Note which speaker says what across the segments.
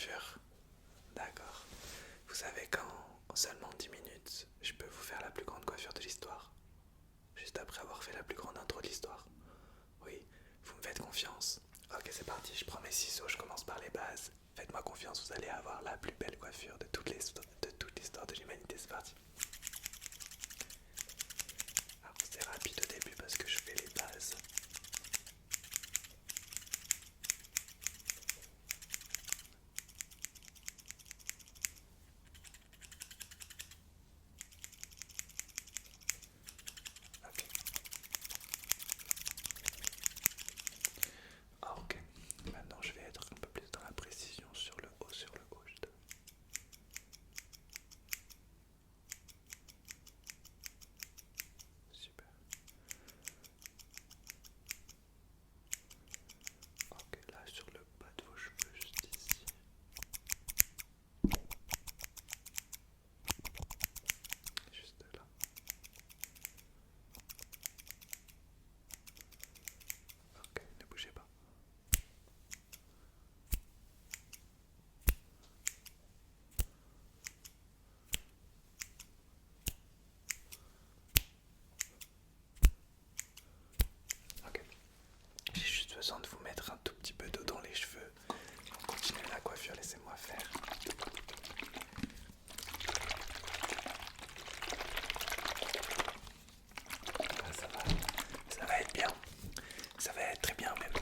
Speaker 1: coiffure. D'accord. Vous savez qu'en seulement 10 minutes, je peux vous faire la plus grande coiffure de l'histoire. Juste après avoir fait la plus grande intro de l'histoire. Oui, vous me faites confiance. Ok, c'est parti, je prends mes ciseaux, je commence par les bases. Faites-moi confiance, vous allez avoir la plus belle coiffure de toute l'histoire de l'humanité. C'est parti. Alors c'est rapide au début parce que je fais les bases. Ok. Ah, ok. Maintenant je vais être un peu plus dans la précision sur le haut, Super. Ok, là sur le bas de vos cheveux, juste ici. Juste là. Ok, ne bougez pas. Ok. J'ai juste besoin de vous mettre un tout petit peu d'eau dans les cheveux. On continue la coiffure, laissez-moi faire. Ah, ça va être bien. Ça va être très bien même.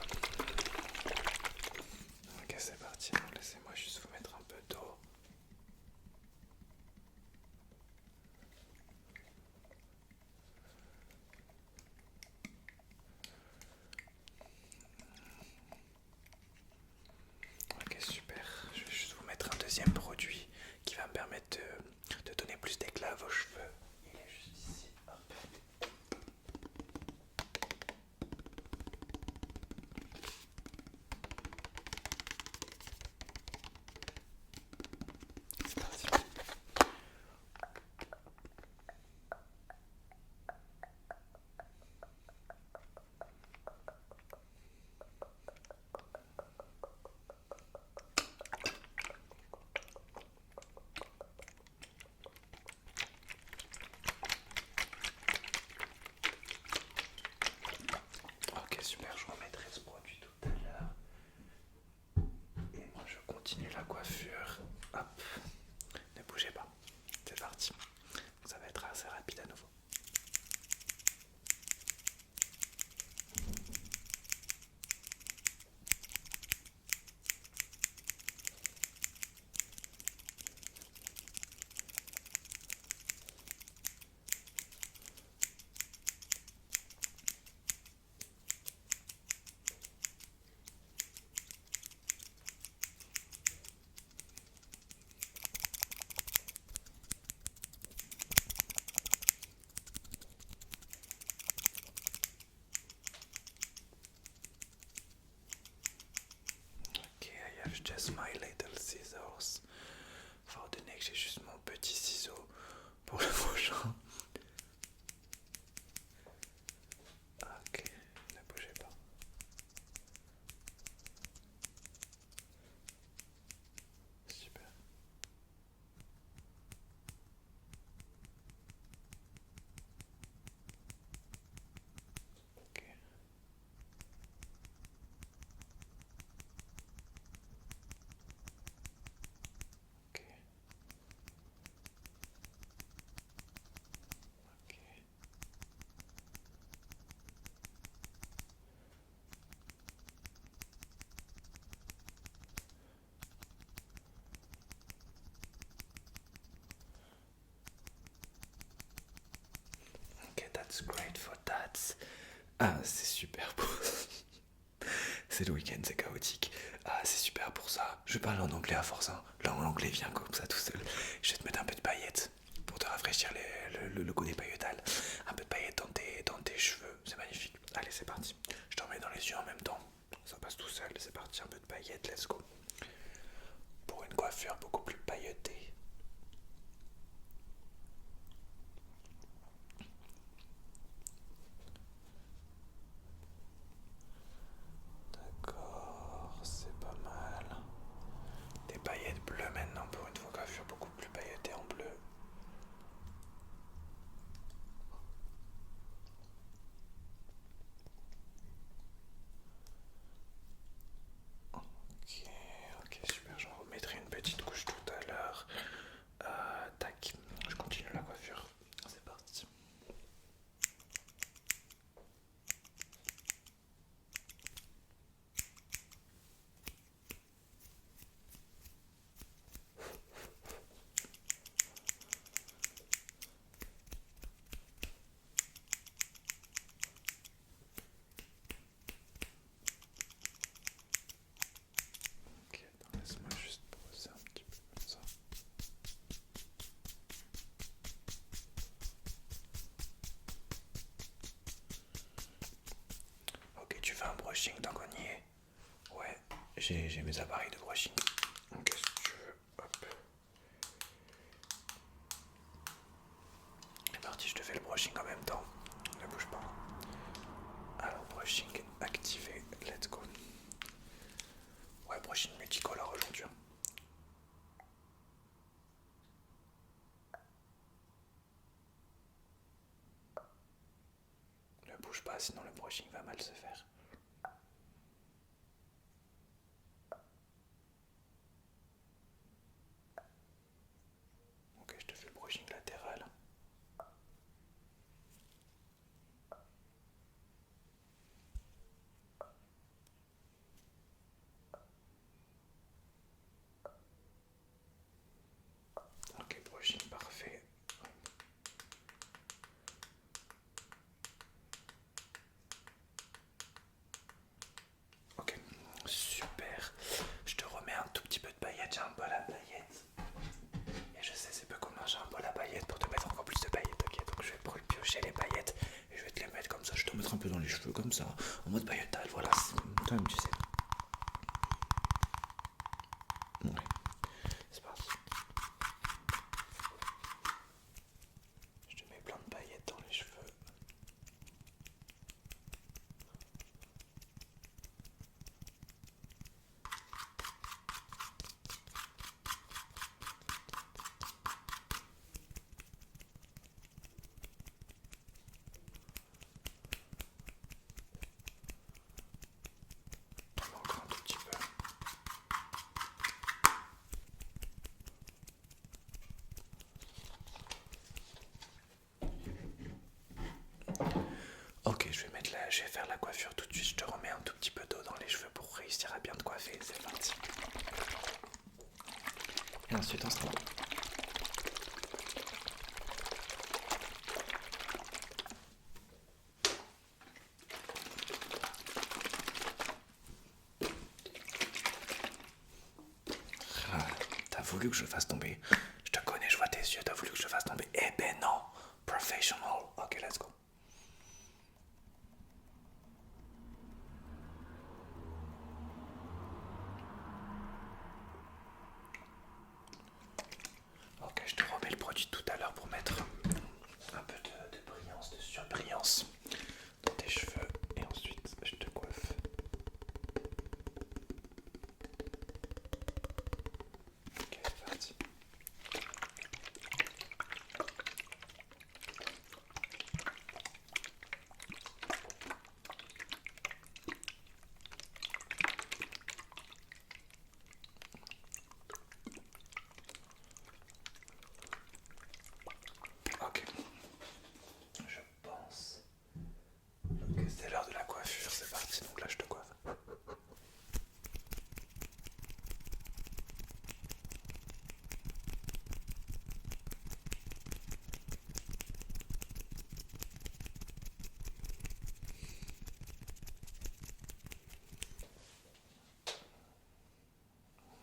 Speaker 1: Ok, c'est parti. Laissez-moi juste vous mettre un peu d'eau. Ok, super. Je vais juste vous mettre un deuxième produit qui va me permettre de donner plus d'éclat à vos cheveux. Il est juste ici. Hop. C'est parti. Ok, super. Je remettrai ce produit tout à l'heure. Et moi, je continue la coiffure. Hop. Ne bougez pas. C'est parti. Ça va être assez rapide à nouveau. Ok, I have just my little scissors. Faut ordonner que j'ai juste mon petit ciseau pour le prochain. Ok, ne bougez pas. Super. Ok. Ok. Ok. Ok, that's great for that. Ah, c'est super pour... C'est le week-end, c'est chaotique. Ah, c'est super pour ça. Je parle en anglais à force. Hein. L'anglais vient comme ça tout seul. Je vais te mettre un peu de paillettes pour te rafraîchir le côté pailletal. Un peu de paillettes dans tes cheveux. C'est magnifique. Allez, c'est parti. Je t'en mets dans les yeux en même temps. Ça passe tout seul. C'est parti. Un peu de paillettes. Let's go. Pour une coiffure beaucoup plus pailletée. D'accord, c'est pas mal. Des paillettes brushing tant qu'on y est. Ouais, j'ai mes appareils de brushing. Donc qu'est-ce que tu veux? Hop. C'est parti, je te fais le brushing en même temps. Ne bouge pas. Alors brushing activé, let's go. Ouais, brushing multicolore aujourd'hui. Ne bouge pas, sinon le brushing va mal se faire. Ok, je te fais le brushing latéral. Ok, brushing parfait. Ok, super. Je te remets un tout petit peu de paillettes. J'ai un bol à paillettes. Et je sais, c'est peu commun, j'ai un bol à paillettes pour te mettre encore plus de paillettes. Ok, donc je vais piocher les paillettes et je vais te les mettre comme ça. Je vais te mettre un peu dans les cheveux comme ça, en mode pailletage. Voilà, toi-même tu sais. Ouais, c'est parti. Je te mets plein de paillettes dans les cheveux. Encore un tout petit peu. Ok, je vais faire la coiffure tout de suite. Je te remets un tout petit peu d'eau dans les cheveux pour réussir à bien te coiffer. C'est parti. Et ensuite on se rend. Ah, t'as voulu que je fasse tomber. Je te connais, je vois tes yeux. T'as voulu que je fasse tomber. Eh ben non. Professional. Ok, let's go. Ok, je te remets le produit tout à l'heure pour mettre un peu de brillance, de surbrillance dans tes cheveux. Et ensuite, je te coiffe. Ok, c'est parti. Ok. Je pense que c'est l'heure de la coiffure. C'est parti. Donc là, je te coiffe.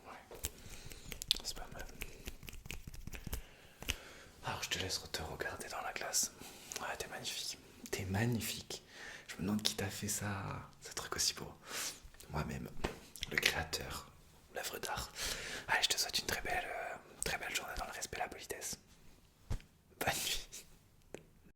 Speaker 1: Ouais, c'est pas mal. Alors, je te laisse te regarder dans la glace. Ouais, t'es magnifique. T'es magnifique. Je me demande qui t'a fait ça, ce truc aussi beau. Moi-même, le créateur, l'œuvre d'art.